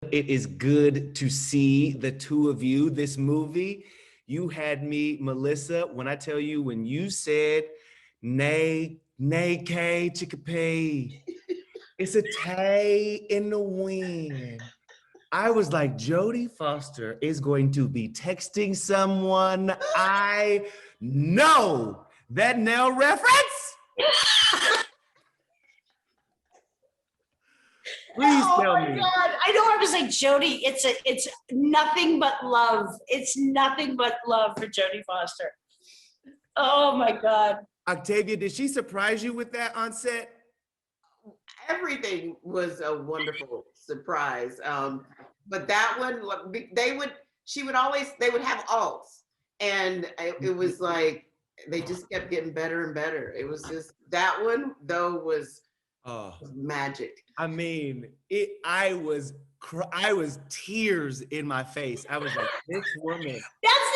It is good to see the two of you this movie. You had me, Melissa, when I tell you, when you said, nay, K, chickapee, it's a tay in the wind. I was like, Jodie Foster is going to be texting someone I know. That Nell reference? Please tell me. Oh my God. I know I was like, Jodie, it's nothing but love. It's nothing but love for Jodie Foster. Oh my God. Octavia, did she surprise you with that on set? Everything was a wonderful surprise. But that one, they would have alts. And it was like, they just kept getting better and better. It was just, that one though was magic. I mean, I was tears in my face. I was like, this woman.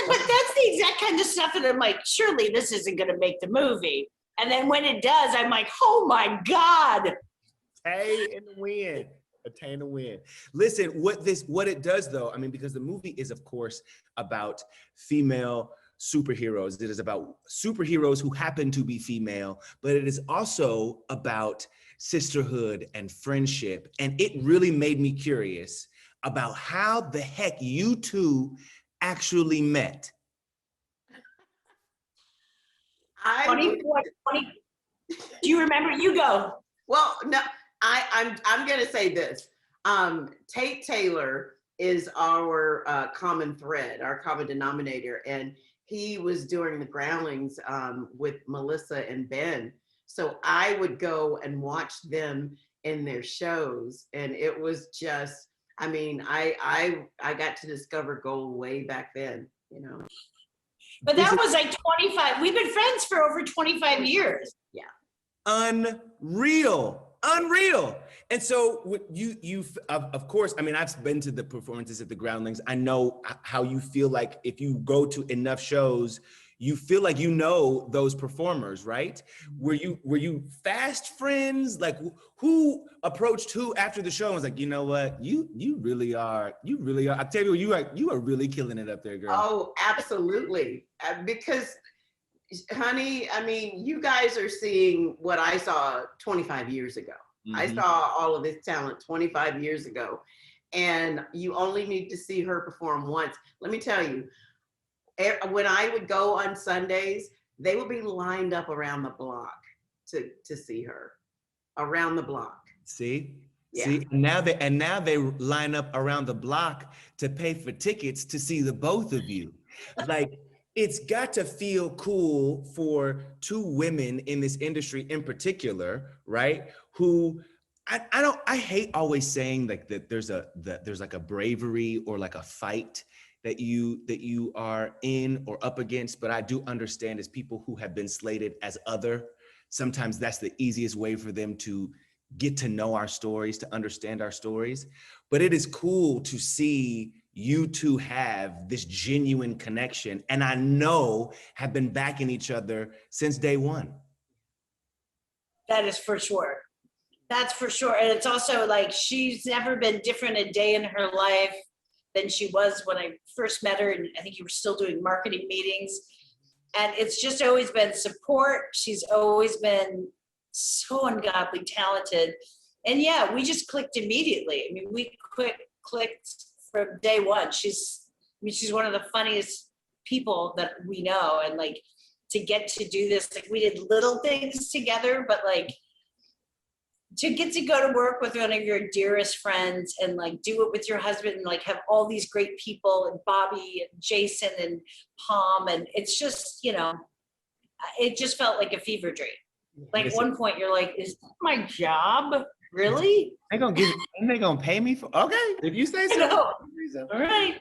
But that's the exact kind of stuff that I'm like, surely this isn't gonna make the movie. And then when it does, I'm like, oh my God. Tay in the wind. A tay in the wind. Listen, what it does though, I mean, because the movie is of course about female superheroes. It is about superheroes who happen to be female, but it is also about sisterhood and friendship. And it really made me curious about how the heck you two actually met. 20, do you remember? You go. Well, no, I'm gonna say this. Tate Taylor is our common thread, our common denominator, and he was doing the Groundlings with Melissa and Ben. So I would go and watch them in their shows, and it was just, I mean, I got to discover gold way back then, you know. But that was like 25. We've been friends for over 25 years. Yeah. Unreal. And so you of course, I mean, I've been to the performances at the Groundlings. I know how you feel like if you go to enough shows, you feel like you know those performers, right? Were you fast friends? Like who approached who after the show and was like, you know what, you really are. Octavia, you are really killing it up there, girl. Oh, absolutely. Because honey, I mean, you guys are seeing what I saw 25 years ago. Mm-hmm. I saw all of this talent 25 years ago, and you only need to see her perform once. Let me tell you, when I would go on Sundays, they would be lined up around the block to see her, around the block. See? Yeah. See, and now they line up around the block to pay for tickets to see the both of you. Like, it's got to feel cool for two women in this industry in particular, right? Who I hate always saying like that there's like a bravery or like a fight that you are in or up against, but I do understand as people who have been slated as other, sometimes that's the easiest way for them to get to know our stories, to understand our stories. But it is cool to see you two have this genuine connection, and I know have been backing each other since day one. That is for sure. That's for sure. And it's also like, she's never been different a day in her life than she was when I first met her. And I think you were still doing marketing meetings. And it's just always been support. She's always been so ungodly talented. And yeah, we just clicked immediately. I mean, we clicked from day one. She's one of the funniest people that we know. And like, to get to do this, like we did little things together, but like to get to go to work with one of your dearest friends and like do it with your husband and like have all these great people and Bobby and Jason and Palm. And it's just, you know, it just felt like a fever dream. Like at one point you're like, is that my job? Really? They gonna pay me for, okay, if you say so. All right.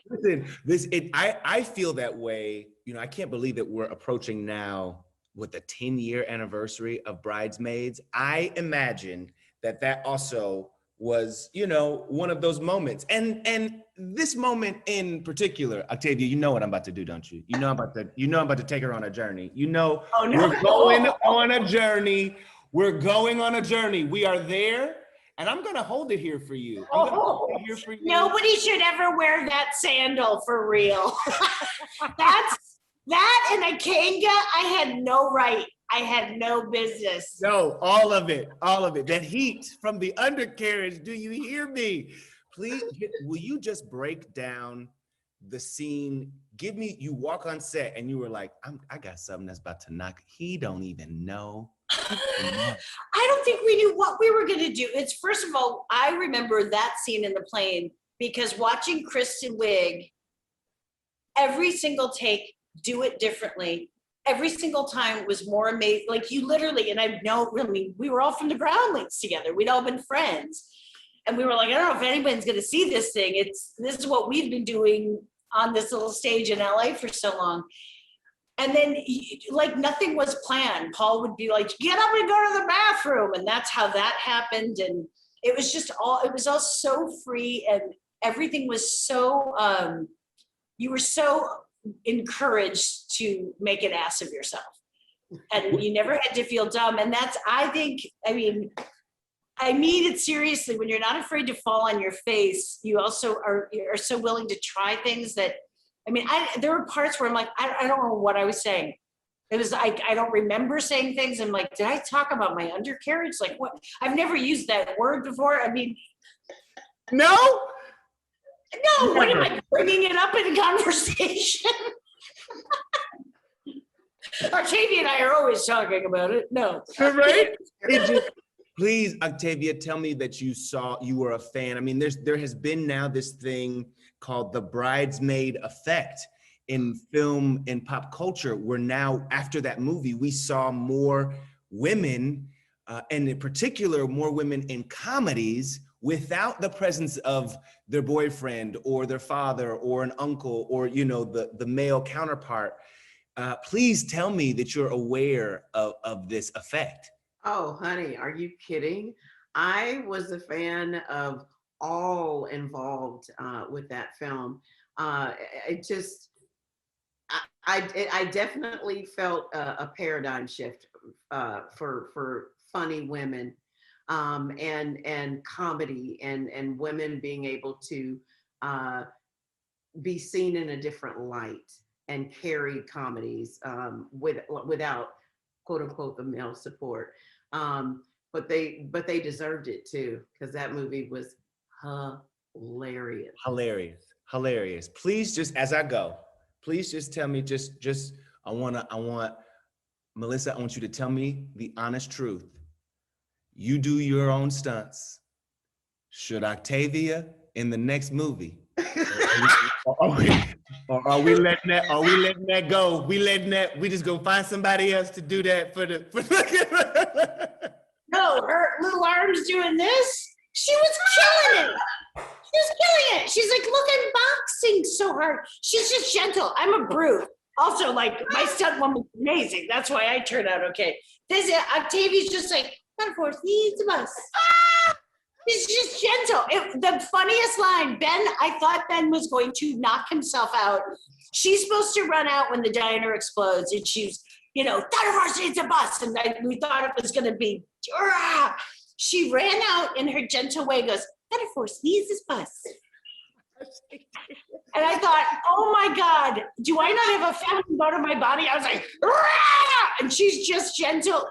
Listen, I feel that way. You know, I can't believe that we're approaching now with the 10-year anniversary of Bridesmaids. I imagine that also was, you know, one of those moments. And this moment in particular, Octavia, you know what I'm about to do, don't you? You know I'm about to take her on a journey. You know, we're going on a journey. We're going on a journey. We are there. and I'm gonna hold it here for you. I'm gonna hold it here for you. Nobody should ever wear that sandal for real. That and a kanga, I had no right. I had no business. No, all of it, all of it. That heat from the undercarriage. Do you hear me? Please, will you just break down the scene? Give me, you walk on set and you were like, I got something that's about to knock. He don't even know. I don't think we knew what we were going to do. It's first of all, I remember that scene in the plane because watching Kristen Wiig, every single take, do it differently. Every single time was more amazing. Like you literally, and I know really, we were all from the Groundlings together. We'd all been friends. And we were like, I don't know if anybody's going to see this thing. This is what we've been doing on this little stage in LA for so long. And then like nothing was planned. Paul would be like, get up and go to the bathroom. And that's how that happened. And it was just it was all so free and everything was so, you were so encouraged to make an ass of yourself. And you never had to feel dumb. And that's, I think, I mean it seriously. When you're not afraid to fall on your face, you also are so willing to try things that, I mean, there were parts where I'm like, I don't know what I was saying. It was like, I don't remember saying things. I'm like, did I talk about my undercarriage? Like what? I've never used that word before. I mean. No, what am I bringing it up in conversation? Octavia and I are always talking about it. No. Right? Please, Octavia, tell me that you were a fan. I mean, there has been now this thing called the bridesmaid effect in film and pop culture, where now after that movie, we saw more women, and in particular, more women in comedies without the presence of their boyfriend or their father or an uncle or, you know, the male counterpart. Please tell me that you're aware of this effect. Oh, honey, are you kidding? I was a fan of all involved with that film. I definitely felt a paradigm shift for funny women and comedy and women being able to be seen in a different light and carry comedies without quote unquote the male support. But they deserved it too, because that movie was hilarious. Hilarious. Please, just as I go, please just tell me, I want Melissa, I want you to tell me the honest truth. You do your own stunts. Should Octavia in the next movie? Or are we letting that go? We just gonna find somebody else to do that for the No, her little arms doing this. She was killing it. She was killing it. She's like, look, I'm boxing so hard. She's just gentle. I'm a brute. Also, like, my stunt woman's amazing. That's why I turned out okay. Octavia's just like, of course, he's a bus. She's just gentle. The funniest line, I thought Ben was going to knock himself out. She's supposed to run out when the diner explodes, and she's, you know, Thunderforce needs a bus. And we thought it was going to be, Rah! She ran out in her gentle way, goes, Thunderforce needs his bus. And I thought, oh my God, do I not have a fountain bone in my body? I was like, Rah! And she's just gentle.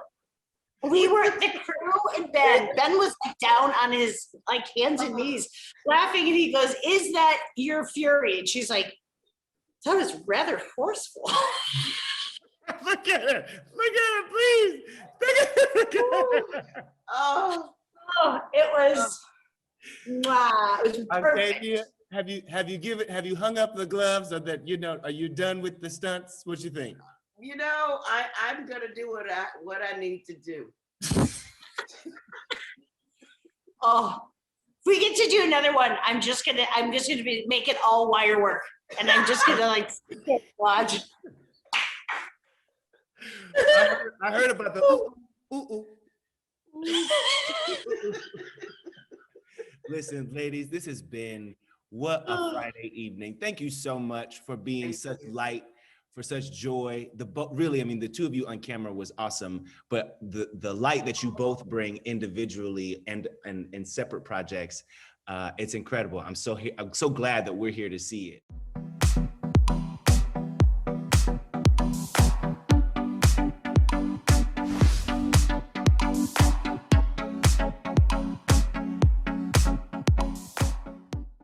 We were the crew and Ben. Ben was like down on his like hands and knees laughing, and he goes, is that your fury? And she's like, that was rather forceful. Look at her, please. Look at her. Oh, it was, wow, it was perfect. Octavia, have you hung up the gloves, or that, you know, are you done with the stunts? What you think? You know, I'm gonna do what I need to do. Oh, if we get to do another one, I'm just gonna make it all wire work, and I'm just gonna like watch. I heard about the ooh. Listen, ladies, this has been what a Friday evening. Thank you so much for being such light for such joy. Really, I mean, the two of you on camera was awesome, but the light that you both bring individually and in separate projects, it's incredible. I'm so glad that we're here to see it.